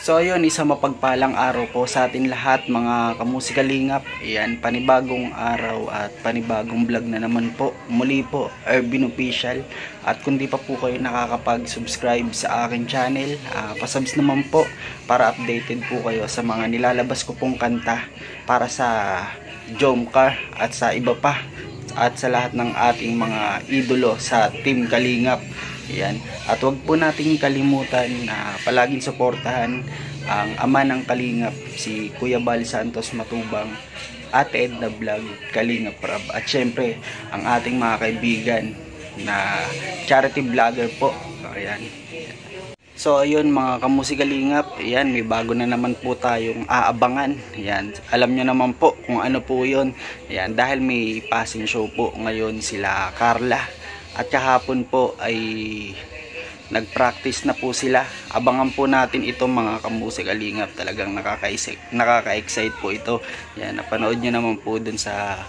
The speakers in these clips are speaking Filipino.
So ayun, isang mapagpalang araw po sa atin lahat mga kamusikalingap. Ayan, panibagong araw at panibagong vlog na naman po. Muli po, Ervin Official. At kung di pa po kayo nakakapag-subscribe sa akin channel, pasubs naman po para updated po kayo sa mga nilalabas ko pong kanta para sa Jomcar at sa iba pa. At sa lahat ng ating mga idolo sa Team Kalingap. Ayan. At wag po nating kalimutan na palaging suportahan ang ama ng Kalingap, si Kuya Bal Santos Matubang, Ate Edna Vlog, Kalingap Rab. At syempre, ang ating mga kaibigan na charity vlogger po. Ayan. So ayun mga kamusikalingap, ayan, may bago na naman po tayong aabangan. Ayan, alam nyo naman po kung ano po yun. Ayan, dahil may passing show po ngayon sila Carla. At kahapon po ay nag-practice na po sila. Abangan po natin ito mga kamusikalingap. Talagang nakaka-excite po ito. Ayan, napanood nyo naman po dun sa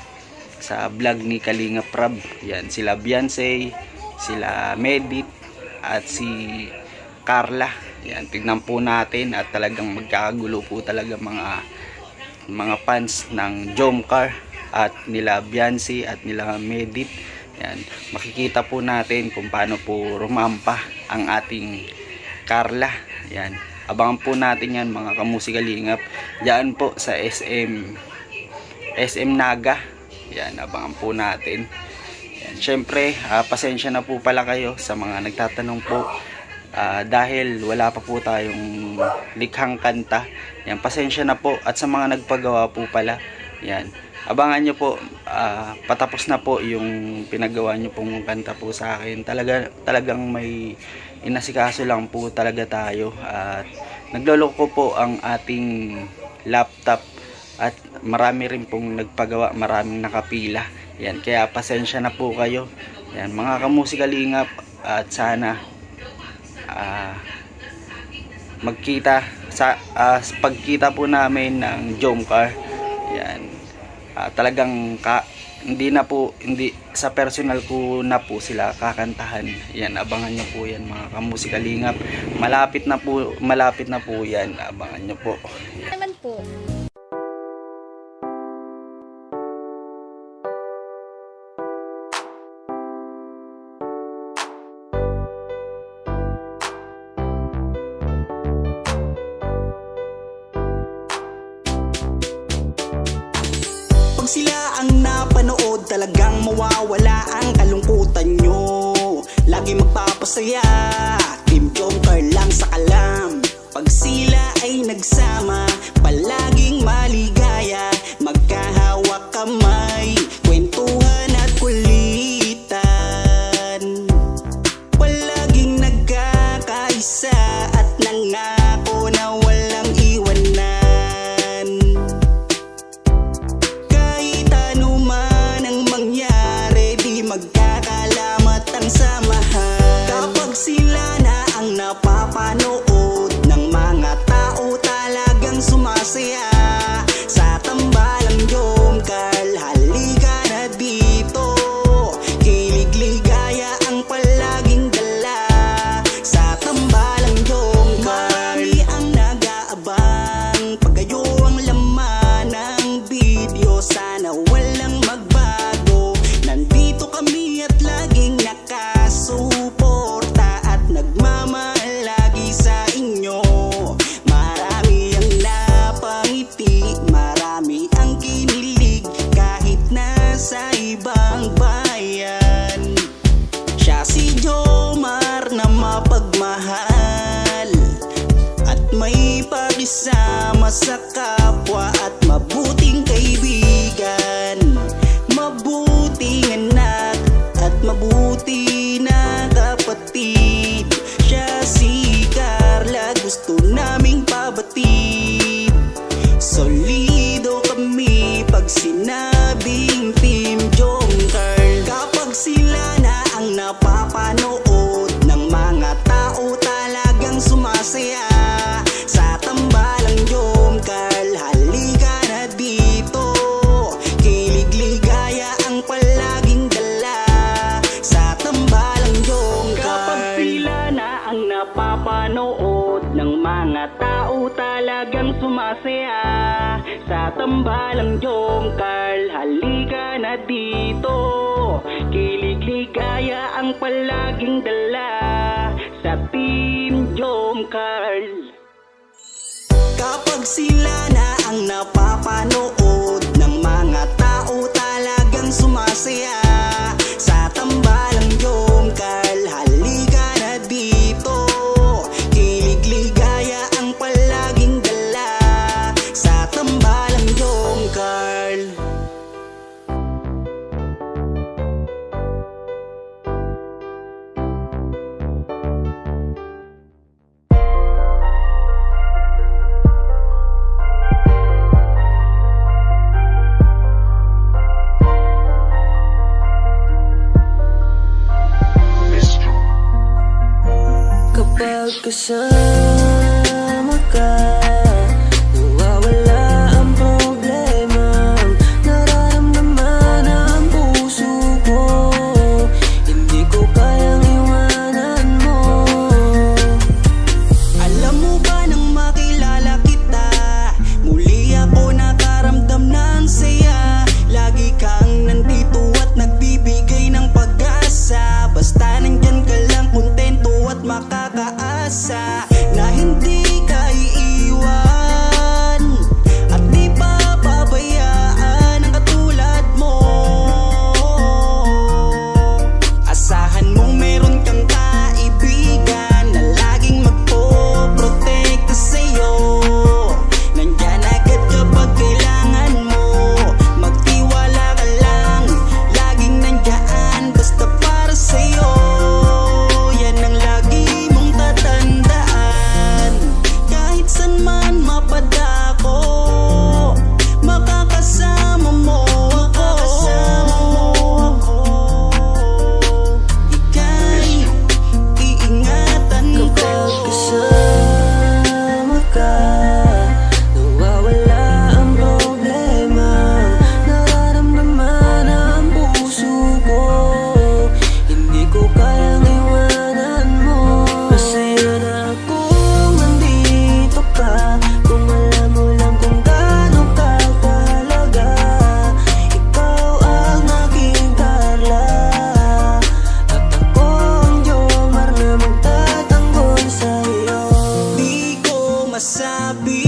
vlog ni Kalingap Rab. Ayan, sila Beyonce, sila Medit, at si Carla. Yan, tignan po natin at talagang magkakagulo po talaga mga fans ng Jomcar at nila Beyonce at nila Medit. Yan, makikita po natin kung paano po rumampa ang ating Carla. Yan, abangan po natin yan mga kamusikalingap. Diyan po sa SM Naga. Yan, abangan po natin. Yan, syempre, pasensya na po pala kayo sa mga nagtatanong po. Dahil wala pa po tayong likhang kanta. Yan, pasensya na po. At sa mga nagpagawa po pala, yan, abangan nyo po, patapos na po yung pinagawa nyo pong kanta po sa akin. Talagang may inasikaso lang po talaga tayo. At nagloloko po ang ating laptop. At marami rin pong nagpagawa, maraming nakapila. Yan, kaya pasensya na po kayo. Yan, mga kamusikalingap, at sana magkita sa pagkita po namin ng Jomcar. Yan, talagang hindi sa personal ko na po sila kakantahan. Yan, abangan nyo po yan mga kamusikalingap. Malapit na po yan, abangan nyo po. Naman po. Sila ang napanood, talagang mawawala ang kalungkutan nyo. Lagi magpapasaya, Team Jomcar lang sa kalam. Pag sila ay nagsama, palaging maligaya. Magkahawak kamay, kwentuhan at kulitan. Palaging nagkakaisa at nangako na walang iwanan. Magkakalamat ang samahan. Kapag sila na ang napapanood ng mga tao, talagang sumasaya sa tambalang Jomcar. Halika na dito, kilig-ligaya ang palaging dala sa tambalang Jomcar. Marami ang nag-aabang pag kayo ang laman ng video. Sana walang magbago. Nandito kami at laging nakasuporta at nagmamahal lagi sa inyo. Marami ang napangiti, marami ang kinilig kahit nasa ibang bayan. Siya si Jomar na mapagmahal at may pakisama sa kapwa at mabuting kaibigan. Mabuting anak at mabuti na kapatid. Siya si Carla, gusto naming pabatid. Solido kami pag sinabing Team Jomcar. Kapag sila na ang napapanood ng mga tao, talagang sumasaya sa tambalang Jomcar. Halika na dito, kilig-ligaya ang palaging dala sa tambalang Jomcar. Kapag sila na ang napapanood ng mga tao, tao talagang sumasaya sa tambalang Jomcar. Halika na dito, kilig-ligaya ang palaging dala sa Team Jomcar. Kapag sila na ang napapanood ng mga tao talagang sumasaya sa tambalang Jomcar. Halika na dito, kilig-ligaya ang palaging dala sa tambalang Jomcar. Kapag kasama ka, nawawala ang problema. Nararamdaman ang puso ko, hindi ko kayang iwanan mo. Alam mo ba nang makilala kita, muli ako nakaramdam ng saya. Lagi kang nandito at nagbibigay ng pag-asa. Basta nandyan ka lang, kontento at makakaasa na hindi ka iiwan at di papabayaan ang katulad mo. Asahan mong meron kang kaibigan na laging magpoprotekta sa'yo. Nandyan agad kapag kailangan mo, magtiwala ka lang, laging nandyan basta para sa'yo. Yan ang lagi mong tatandaan, kahit san man mapadako, makakasama mo ako. Ika'y iingatan ko. Kapag kasama ka, nawawala ang problema. Nararamdaman ang puso ko, hindi ko kayang iwanan mo. Masaya na akong nandito ka, kung alam mo lang kung gaano ka talaga. Ikaw ang aking Carla, at ako ang Jomar na magtatanggol sa'yo. Di ko masabi